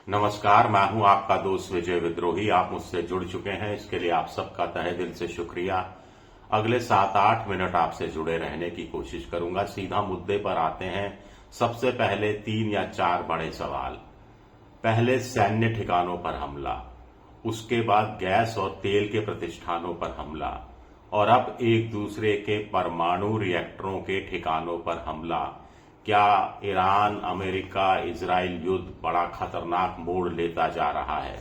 नमस्कार, मैं हूं आपका दोस्त विजय विद्रोही। आप मुझसे जुड़ चुके हैं, इसके लिए आप सबका तहे दिल से शुक्रिया। अगले 7-8 मिनट आपसे जुड़े रहने की कोशिश करूंगा। सीधा मुद्दे पर आते हैं। सबसे पहले 3 या 4 बड़े सवाल। पहले सैन्य ठिकानों पर हमला, उसके बाद गैस और तेल के प्रतिष्ठानों पर हमला, और अब एक दूसरे के परमाणु रिएक्टरों के ठिकानों पर हमला। क्या ईरान, अमेरिका, इजराइल युद्ध बड़ा खतरनाक मोड़ लेता जा रहा है?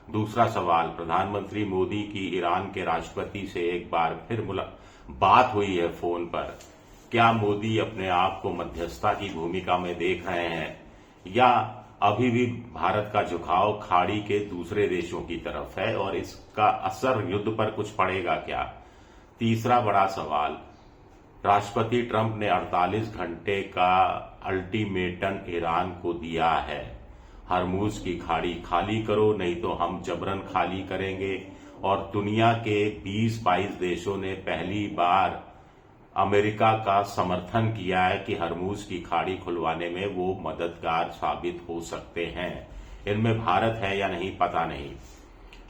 दूसरा सवाल, प्रधानमंत्री मोदी की ईरान के राष्ट्रपति से एक बार फिर बात हुई है फोन पर। क्या मोदी अपने आप को मध्यस्थता की भूमिका में देख रहे हैं, या अभी भी भारत का झुकाव खाड़ी के दूसरे देशों की तरफ है और इसका असर युद्ध पर कुछ पड़ेगा क्या? तीसरा बड़ा सवाल, राष्ट्रपति ट्रंप ने 48 घंटे का अल्टीमेटम ईरान को दिया है। हरमुज की खाड़ी खाली करो, नहीं तो हम जबरन खाली करेंगे। और दुनिया के 20-22 देशों ने पहली बार अमेरिका का समर्थन किया है कि हरमुज की खाड़ी खुलवाने में वो मददगार साबित हो सकते हैं। इनमें भारत है या नहीं पता नहीं,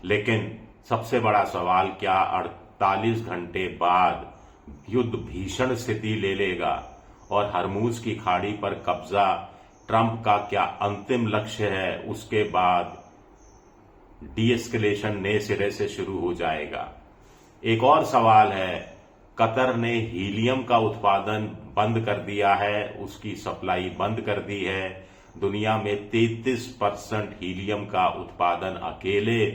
लेकिन सबसे बड़ा सवाल, क्या 48 घंटे बाद युद्ध भीषण स्थिति ले लेगा और हरमुज की खाड़ी पर कब्जा ट्रंप का क्या अंतिम लक्ष्य है? उसके बाद डीएस्केलेशन नए सिरे से शुरू हो जाएगा। एक और सवाल है, कतर ने हीलियम का उत्पादन बंद कर दिया है, उसकी सप्लाई बंद कर दी है। दुनिया में 33% हीलियम का उत्पादन अकेले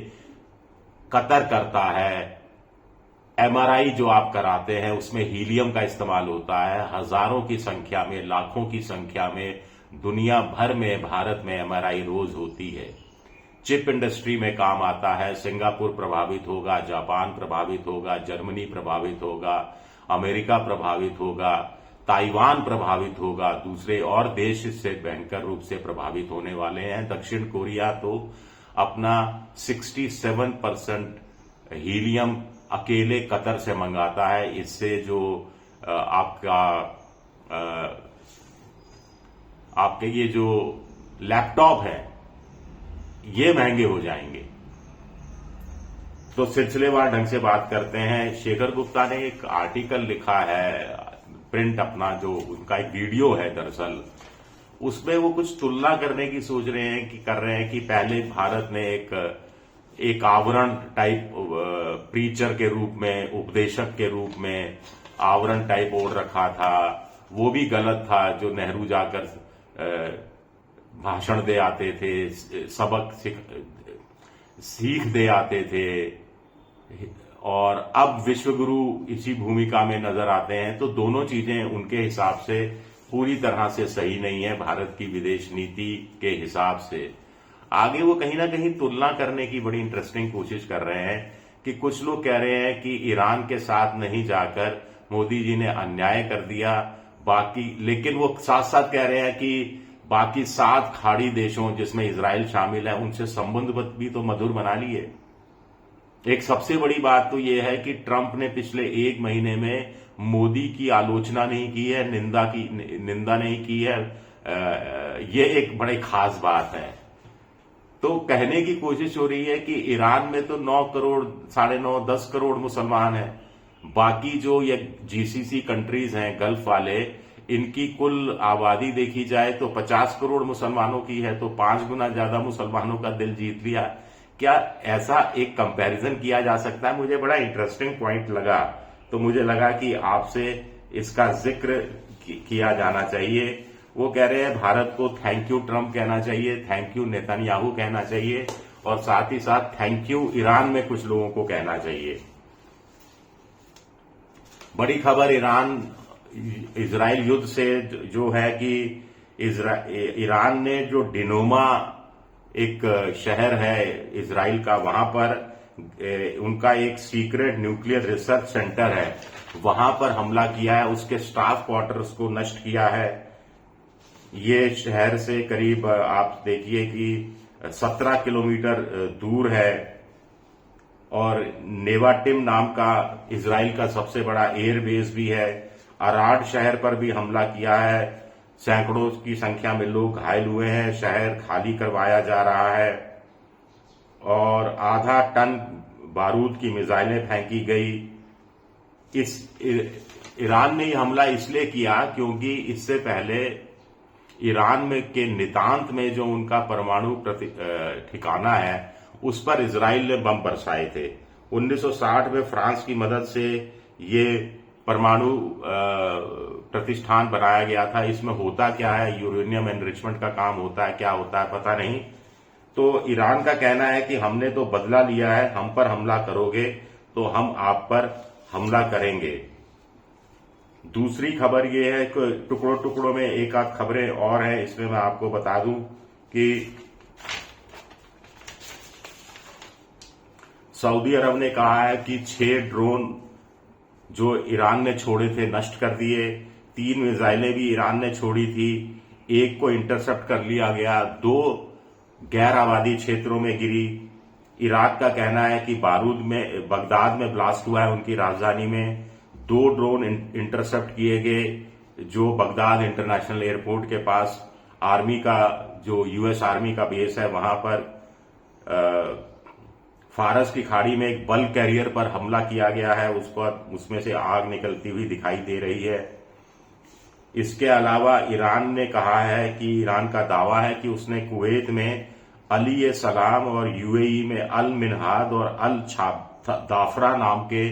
कतर करता है। एमआरआई जो आप कराते हैं उसमें हीलियम का इस्तेमाल होता है। हजारों की संख्या में, लाखों की संख्या में दुनिया भर में, भारत में एमआरआई रोज होती है। चिप इंडस्ट्री में काम आता है। सिंगापुर प्रभावित होगा, जापान प्रभावित होगा, जर्मनी प्रभावित होगा, अमेरिका प्रभावित होगा, ताइवान प्रभावित होगा, दूसरे और देश इससे भयंकर रूप से प्रभावित होने वाले हैं। दक्षिण कोरिया तो अपना 67% हीलियम अकेले कतर से मंगाता है। इससे जो आपके ये जो लैपटॉप है ये महंगे हो जाएंगे। तो सिलसिलेवार ढंग से बात करते हैं। शेखर गुप्ता ने एक आर्टिकल लिखा है, प्रिंट अपना, जो उनका एक वीडियो है दरअसल, उसमें वो कुछ तुलना करने की सोच रहे हैं कि पहले भारत ने एक आवरण टाइप प्रीचर के रूप में, उपदेशक के रूप में आवरण टाइप ओढ़ रखा था। वो भी गलत था। जो नेहरू जाकर भाषण दे आते थे, सबक सीख दे आते थे, और अब विश्वगुरु इसी भूमिका में नजर आते हैं। तो दोनों चीजें उनके हिसाब से पूरी तरह से सही नहीं है भारत की विदेश नीति के हिसाब से। आगे वो कहीं ना कहीं तुलना करने की बड़ी इंटरेस्टिंग कोशिश कर रहे हैं कि कुछ लोग कह रहे हैं कि ईरान के साथ नहीं जाकर मोदी जी ने अन्याय कर दिया, लेकिन वो साथ साथ कह रहे हैं कि बाकी 7 खाड़ी देशों जिसमें इजराइल शामिल है उनसे संबंध भी तो मधुर बना लिए। एक सबसे बड़ी बात तो यह है कि ट्रंप ने पिछले 1 महीने में मोदी की आलोचना नहीं की है, निंदा नहीं की है। ये एक बड़ी खास बात है। तो कहने की कोशिश हो रही है कि ईरान में तो 9 करोड़, 9.5, 10 करोड़ मुसलमान हैं। बाकी जो ये जीसीसी कंट्रीज हैं, गल्फ वाले, इनकी कुल आबादी देखी जाए तो 50 करोड़ मुसलमानों की है, तो 5 गुना ज्यादा मुसलमानों का दिल जीत लिया। क्या ऐसा एक कंपैरिजन किया जा सकता है? मुझे बड़ा इंटरेस्टिंग पॉइंट लगा, तो मुझे लगा कि आपसे इसका जिक्र किया जाना चाहिए। वो कह रहे हैं भारत को थैंक यू ट्रंप कहना चाहिए, थैंक यू नेतन्याहू कहना चाहिए, और साथ ही साथ थैंक यू ईरान में कुछ लोगों को कहना चाहिए। बड़ी खबर ईरान इजराइल युद्ध से जो है कि ईरान ने जो डिनोमा एक शहर है इजराइल का, वहां पर उनका एक सीक्रेट न्यूक्लियर रिसर्च सेंटर है, वहां पर हमला किया है। उसके स्टाफ क्वार्टर्स को नष्ट किया है। ये शहर से करीब आप देखिए कि 17 किलोमीटर दूर है, और नेवाटिम नाम का इजराइल का सबसे बड़ा एयरबेस भी है। अराड शहर पर भी हमला किया है। सैकड़ों की संख्या में लोग घायल हुए हैं, शहर खाली करवाया जा रहा है और आधा टन बारूद की मिसाइलें फेंकी गई। ईरान ने यह हमला इसलिए किया क्योंकि इससे पहले ईरान में के नितांत में जो उनका परमाणु ठिकाना है उस पर इजराइल ने बम बरसाए थे। 1960 में फ्रांस की मदद से ये परमाणु प्रतिष्ठान बनाया गया था। इसमें होता क्या है, यूरेनियम एनरिचमेंट का काम होता है, क्या होता है पता नहीं। तो ईरान का कहना है कि हमने तो बदला लिया है, हम पर हमला करोगे तो हम आप पर हमला करेंगे। दूसरी खबर यह है कि टुकड़ों टुकड़ों में एक आध खबरें और हैं, इसमें मैं आपको बता दूं कि सऊदी अरब ने कहा है कि 6 ड्रोन जो ईरान ने छोड़े थे नष्ट कर दिए। 3 मिसाइलें भी ईरान ने छोड़ी थी, एक को इंटरसेप्ट कर लिया गया, 2 गैर आबादी क्षेत्रों में गिरी। इराक का कहना है कि बगदाद में ब्लास्ट हुआ है, उनकी राजधानी में 2 ड्रोन इंटरसेप्ट किए गए जो बगदाद इंटरनेशनल एयरपोर्ट के पास आर्मी का जो यूएस आर्मी का बेस है वहां पर फारस की खाड़ी में एक बल्क कैरियर पर हमला किया गया है, उसमें से आग निकलती हुई दिखाई दे रही है। इसके अलावा ईरान ने कहा है कि ईरान का दावा है कि उसने कुवैत में अली सलाम और यूएई में अल मिनहाद और अल दाफरा नाम के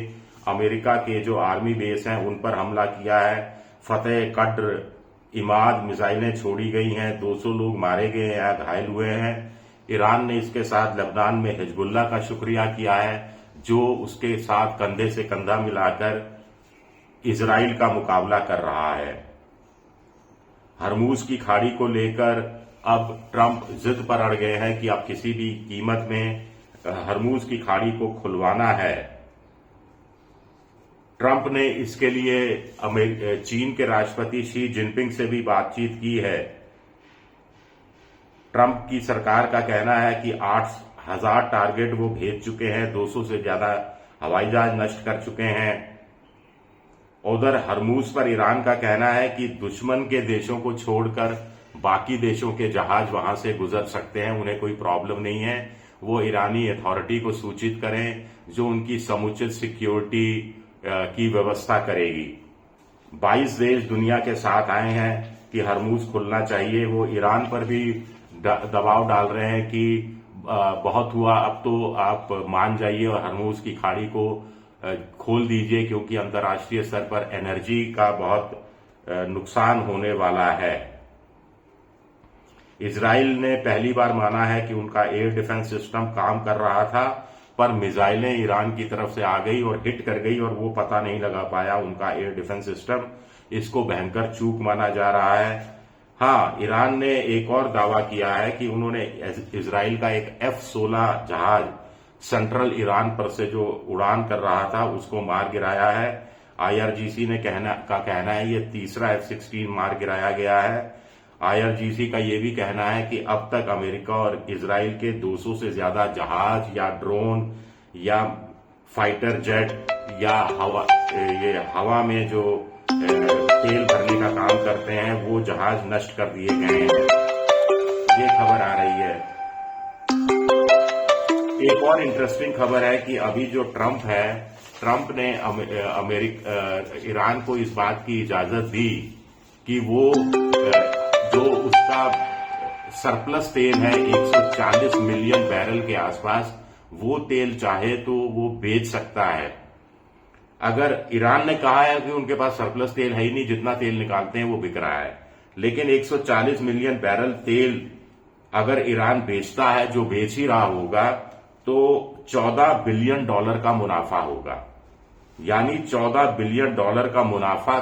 अमेरिका के जो आर्मी बेस हैं उन पर हमला किया है। फतेह कद्र इमाद मिसाइलें छोड़ी गई हैं, 200 लोग मारे गए हैं या घायल हुए हैं। ईरान ने इसके साथ लेबनान में हिजबुल्लाह का शुक्रिया किया है जो उसके साथ कंधे से कंधा मिलाकर इजराइल का मुकाबला कर रहा है। हरमूज की खाड़ी को लेकर अब ट्रंप जिद पर अड़ गए हैं कि अब किसी भी कीमत में हरमूज की खाड़ी को खुलवाना है। ट्रंप ने इसके लिए चीन के राष्ट्रपति शी जिनपिंग से भी बातचीत की है। ट्रंप की सरकार का कहना है कि 8,000 टारगेट वो भेज चुके हैं, 200 से ज्यादा हवाई जहाज नष्ट कर चुके हैं। उधर हरमूज पर ईरान का कहना है कि दुश्मन के देशों को छोड़कर बाकी देशों के जहाज वहां से गुजर सकते हैं, उन्हें कोई प्रॉब्लम नहीं है। वो ईरानी अथॉरिटी को सूचित करें जो उनकी समुचित सिक्योरिटी की व्यवस्था करेगी। 22 देश दुनिया के साथ आए हैं कि हरमूज खुलना चाहिए। वो ईरान पर भी दबाव डाल रहे हैं कि बहुत हुआ, अब तो आप मान जाइए और हरमूज की खाड़ी को खोल दीजिए क्योंकि अंतर्राष्ट्रीय स्तर पर एनर्जी का बहुत नुकसान होने वाला है। इजराइल ने पहली बार माना है कि उनका एयर डिफेंस सिस्टम काम कर रहा था, पर मिसाइलें ईरान की तरफ से आ गई और हिट कर गई और वो पता नहीं लगा पाया उनका एयर डिफेंस सिस्टम। इसको भयंकर चूक माना जा रहा है। हाँ, ईरान ने एक और दावा किया है कि उन्होंने इजराइल का एक F-16 जहाज सेंट्रल ईरान पर से जो उड़ान कर रहा था उसको मार गिराया है। IRGC ने कहना है ये तीसरा F-16 मार गिराया गया है। IRGC का ये भी कहना है कि अब तक अमेरिका और इजराइल के 200 से ज्यादा जहाज या ड्रोन या फाइटर जेट या हवा में जो तेल भरने का काम करते हैं वो जहाज नष्ट कर दिए गए हैं। ये खबर आ रही है। एक और इंटरेस्टिंग खबर है कि अभी जो ट्रंप ने ईरान को इस बात की इजाजत दी कि वो जो उसका सरप्लस तेल है 140 मिलियन बैरल के आसपास, वो तेल चाहे तो वो बेच सकता है। अगर ईरान ने कहा है कि उनके पास सरप्लस तेल है ही नहीं, जितना तेल निकालते हैं वो बिक रहा है, लेकिन 140 मिलियन बैरल तेल अगर ईरान बेचता है, जो बेच ही रहा होगा, तो $14 बिलियन का मुनाफा होगा। यानी $14 बिलियन का मुनाफा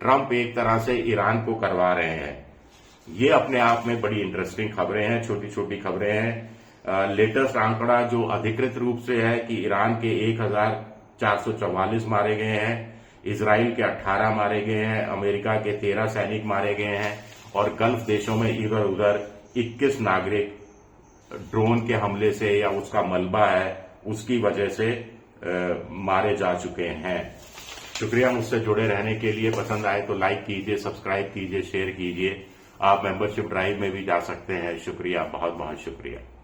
ट्रंप एक तरह से ईरान को करवा रहे हैं। ये अपने आप में बड़ी इंटरेस्टिंग खबरें हैं, छोटी छोटी खबरें हैं। लेटेस्ट आंकड़ा जो अधिकृत रूप से है कि ईरान के 1,444 मारे गए हैं, इजराइल के 18 मारे गए हैं, अमेरिका के 13 सैनिक मारे गए हैं और गल्फ देशों में इधर उधर 21 नागरिक ड्रोन के हमले से या उसका मलबा है उसकी वजह से मारे जा चुके हैं। शुक्रिया मुझसे जुड़े रहने के लिए। पसंद आए तो लाइक कीजिए, सब्सक्राइब कीजिए, शेयर कीजिए। आप मेंबरशिप ड्राइव में भी जा सकते हैं। शुक्रिया, बहुत बहुत शुक्रिया।